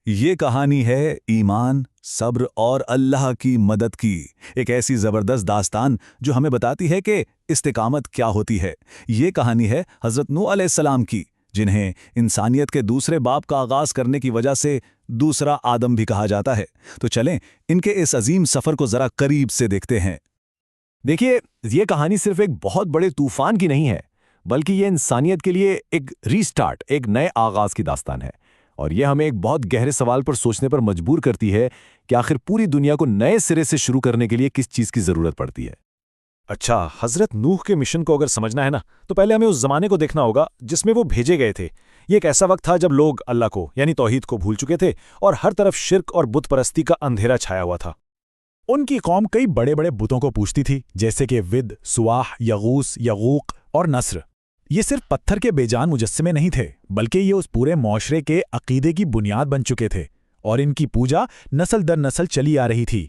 یہ کہانی ہے ایمان، صبر اور اللہ کی مدد کی، ایک ایسی زبردست داستان جو ہمیں بتاتی ہے کہ استقامت کیا ہوتی ہے۔ یہ کہانی ہے حضرت نوح علیہ السلام کی، جنہیں انسانیت کے دوسرے باب کا آغاز کرنے کی وجہ سے دوسرا آدم بھی کہا جاتا ہے۔ تو چلیں ان کے اس عظیم سفر کو ذرا قریب سے دیکھتے ہیں۔ دیکھیے، یہ کہانی صرف ایک بہت بڑے طوفان کی نہیں ہے، بلکہ یہ انسانیت کے لیے ایک ریسٹارٹ، ایک نئے آغاز کی داستان ہے، اور یہ ہمیں ایک بہت گہرے سوال پر سوچنے پر مجبور کرتی ہے کہ آخر پوری دنیا کو نئے سرے سے شروع کرنے کے لیے کس چیز کی ضرورت پڑتی ہے۔ اچھا، حضرت نوح کے مشن کو اگر سمجھنا ہے نا، تو پہلے ہمیں اس زمانے کو دیکھنا ہوگا جس میں وہ بھیجے گئے تھے۔ یہ ایک ایسا وقت تھا جب لوگ اللہ کو یعنی توحید کو بھول چکے تھے اور ہر طرف شرک اور بت پرستی کا اندھیرا چھایا ہوا تھا۔ ان کی قوم کئی بڑے بڑے بتوں کو پوجتی تھی، جیسے کہ ود، سواح، یغوث، یغوق اور نصر۔ یہ صرف پتھر کے بے جان مجسمے نہیں تھے، بلکہ یہ اس پورے معاشرے کے عقیدے کی بنیاد بن چکے تھے، اور ان کی پوجا نسل در نسل چلی آ رہی تھی۔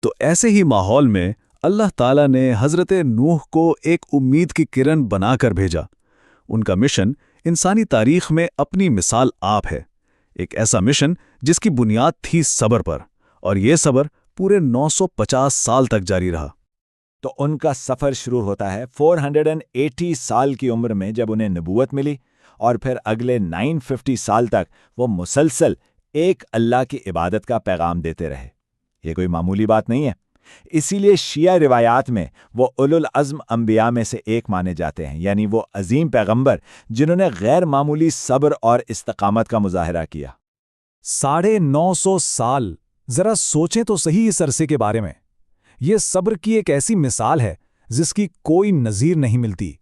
تو ایسے ہی ماحول میں اللہ تعالیٰ نے حضرت نوح کو ایک امید کی کرن بنا کر بھیجا۔ ان کا مشن انسانی تاریخ میں اپنی مثال آپ ہے، ایک ایسا مشن جس کی بنیاد تھی صبر پر، اور یہ صبر پورے 950 سال تک جاری رہا۔ تو ان کا سفر شروع ہوتا ہے 480 سال کی عمر میں، جب انہیں نبوت ملی، اور پھر اگلے 950 سال تک وہ مسلسل ایک اللہ کی عبادت کا پیغام دیتے رہے۔ یہ کوئی معمولی بات نہیں ہے، اسی لیے شیعہ روایات میں وہ اولو العزم انبیاء میں سے ایک مانے جاتے ہیں، یعنی وہ عظیم پیغمبر جنہوں نے غیر معمولی صبر اور استقامت کا مظاہرہ کیا۔ 950 سال، ذرا سوچیں تو صحیح اس عرصے کے بارے میں۔ یہ صبر کی ایک ایسی مثال ہے جس کی کوئی نظیر نہیں ملتی۔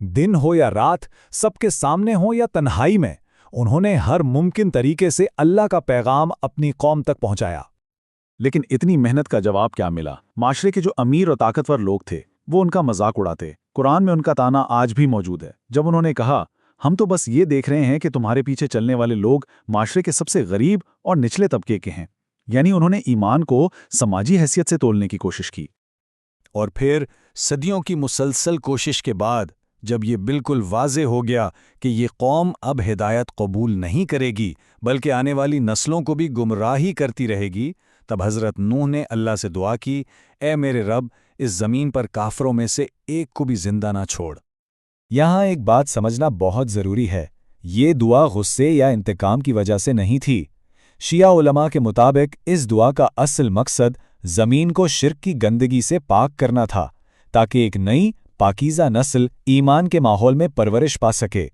دن ہو یا رات، سب کے سامنے ہو یا تنہائی میں، انہوں نے ہر ممکن طریقے سے اللہ کا پیغام اپنی قوم تک پہنچایا۔ لیکن اتنی محنت کا جواب کیا ملا؟ معاشرے کے جو امیر اور طاقتور لوگ تھے وہ ان کا مذاق اڑاتے۔ قرآن میں ان کا طعنہ آج بھی موجود ہے، جب انہوں نے کہا، ہم تو بس یہ دیکھ رہے ہیں کہ تمہارے پیچھے چلنے والے لوگ معاشرے کے سب سے غریب اور نچلے طبقے کے ہیں۔ یعنی انہوں نے ایمان کو سماجی حیثیت سے تولنے کی کوشش کی۔ اور پھر صدیوں کی مسلسل کوشش کے بعد جب یہ بالکل واضح ہو گیا کہ یہ قوم اب ہدایت قبول نہیں کرے گی بلکہ آنے والی نسلوں کو بھی گمراہی کرتی رہے گی، تب حضرت نوح نے اللہ سے دعا کی، اے میرے رب، اس زمین پر کافروں میں سے ایک کو بھی زندہ نہ چھوڑ۔ یہاں ایک بات سمجھنا بہت ضروری ہے، یہ دعا غصے یا انتقام کی وجہ سے نہیں تھی۔ شیعہ علماء کے مطابق اس دعا کا اصل مقصد زمین کو شرک کی گندگی سے پاک کرنا تھا، تاکہ ایک نئی پاکیزہ نسل ایمان کے ماحول میں پرورش پا سکے۔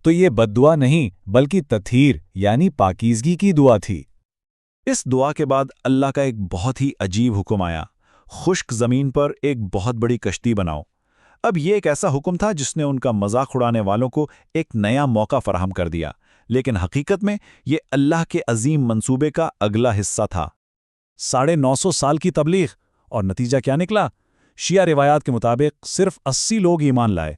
تو یہ بد دعا نہیں بلکہ تطہیر یعنی پاکیزگی کی دعا تھی۔ اس دعا کے بعد اللہ کا ایک بہت ہی عجیب حکم آیا، خشک زمین پر ایک بہت بڑی کشتی بناؤ۔ اب یہ ایک ایسا حکم تھا جس نے ان کا مذاق اڑانے والوں کو ایک نیا موقع فراہم کر دیا، لیکن حقیقت میں یہ اللہ کے عظیم منصوبے کا اگلا حصہ تھا۔ 950 سال کی تبلیغ، اور نتیجہ کیا نکلا؟ شیعہ روایات کے مطابق صرف 80 لوگ ایمان لائے۔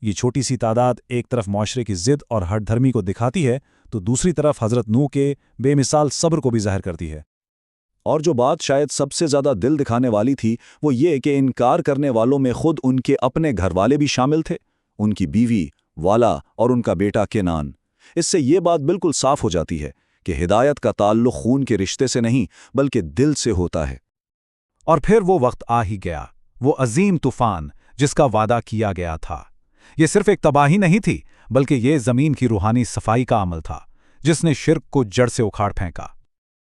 یہ چھوٹی سی تعداد ایک طرف معاشرے کی ضد اور ہٹ دھرمی کو دکھاتی ہے، تو دوسری طرف حضرت نوح کے بے مثال صبر کو بھی ظاہر کرتی ہے۔ اور جو بات شاید سب سے زیادہ دل دکھانے والی تھی وہ یہ کہ انکار کرنے والوں میں خود ان کے اپنے گھر والے بھی شامل تھے، ان کی بیوی والا اور ان کا بیٹا کینان۔ اس سے یہ بات بالکل صاف ہو جاتی ہے کہ ہدایت کا تعلق خون کے رشتے سے نہیں بلکہ دل سے ہوتا ہے۔ اور پھر وہ وقت آ ہی گیا، وہ عظیم طوفان جس کا وعدہ کیا گیا تھا۔ یہ صرف ایک تباہی نہیں تھی بلکہ یہ زمین کی روحانی صفائی کا عمل تھا جس نے شرک کو جڑ سے اکھاڑ پھینکا۔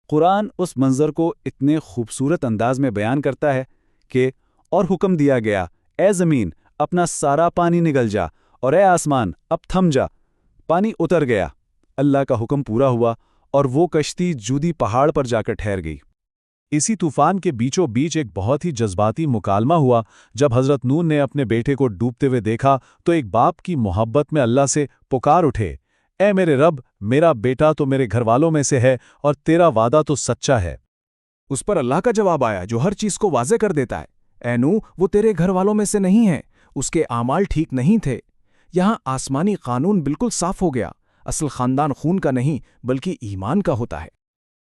قرآن اس منظر کو اتنے خوبصورت انداز میں بیان کرتا ہے کہ اور حکم دیا گیا، اے زمین اپنا سارا پانی نگل جا، اور اے آسمان اب تھم جا۔ پانی اتر گیا، اللہ کا حکم پورا ہوا، اور وہ کشتی جودی پہاڑ پر جا کر ٹھہر گئی۔ اسی طوفان کے بیچوں بیچ ایک بہت ہی جذباتی مکالمہ ہوا۔ جب حضرت نوح نے اپنے بیٹے کو ڈوبتے ہوئے دیکھا تو ایک باپ کی محبت میں اللہ سے پکار اٹھے، اے میرے رب، میرا بیٹا تو میرے گھر والوں میں سے ہے اور تیرا وعدہ تو سچا ہے۔ اس پر اللہ کا جواب آیا جو ہر چیز کو واضح کر دیتا ہے، اے نوح، وہ تیرے گھر والوں میں سے نہیں ہے، اس کے اعمال ٹھیک نہیں تھے۔ یہاں آسمانی قانون بالکل صاف ہو گیا، اصل خاندان خون کا نہیں بلکہ ایمان کا ہوتا ہے۔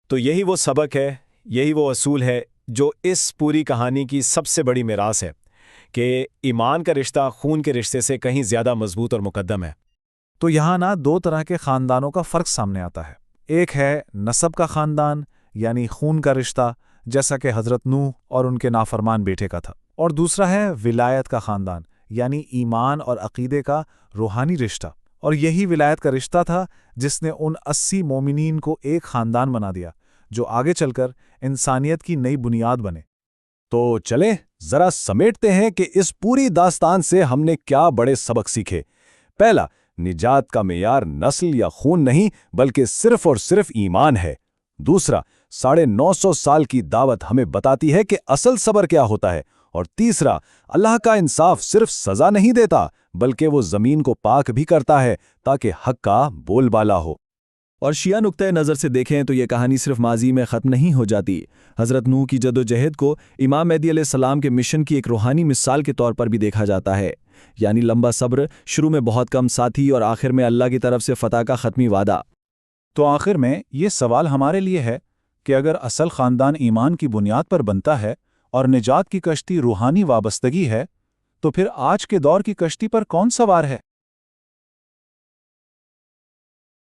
تو یہی وہ سبق ہے، یہی وہ اصول ہے جو اس پوری کہانی کی سب سے بڑی میراث ہے، کہ ایمان کا رشتہ خون کے رشتے سے کہیں زیادہ مضبوط اور مقدم ہے۔ تو یہاں دو طرح کے خاندانوں کا فرق سامنے آتا ہے۔ ایک ہے نسب کا خاندان یعنی خون کا رشتہ، جیسا کہ حضرت نوح اور ان کے نافرمان بیٹے کا تھا، اور دوسرا ہے ولایت کا خاندان یعنی ایمان اور عقیدے کا روحانی رشتہ، اور یہی ولایت کا رشتہ تھا جس نے ان 80 مومنین کو ایک خاندان بنا دیا جو آگے چل کر انسانیت کی نئی بنیاد بنے۔ تو چلیں ذرا سمیٹتے ہیں کہ اس پوری داستان سے ہم نے کیا بڑے سبق سیکھے۔ پہلا، نجات کا معیار نسل یا خون نہیں بلکہ صرف اور صرف ایمان ہے۔ دوسرا، 950 سال کی دعوت ہمیں بتاتی ہے کہ اصل صبر کیا ہوتا ہے۔ اور تیسرا، اللہ کا انصاف صرف سزا نہیں دیتا بلکہ وہ زمین کو پاک بھی کرتا ہے تاکہ حق کا بول بالا ہو۔ اور شیعہ نقطۂ نظر سے دیکھیں تو یہ کہانی صرف ماضی میں ختم نہیں ہو جاتی۔ حضرت نوح کی جدوجہد کو امام مہدی علیہ السلام کے مشن کی ایک روحانی مثال کے طور پر بھی دیکھا جاتا ہے، یعنی لمبا صبر، شروع میں بہت کم ساتھی اور آخر میں اللہ کی طرف سے فتح کا ختمی وعدہ۔ تو آخر میں یہ سوال ہمارے لیے ہے کہ اگر اصل خاندان ایمان کی بنیاد پر بنتا ہے اور نجات کی کشتی روحانی وابستگی ہے، تو پھر آج کے دور کی کشتی پر کون سوار ہے؟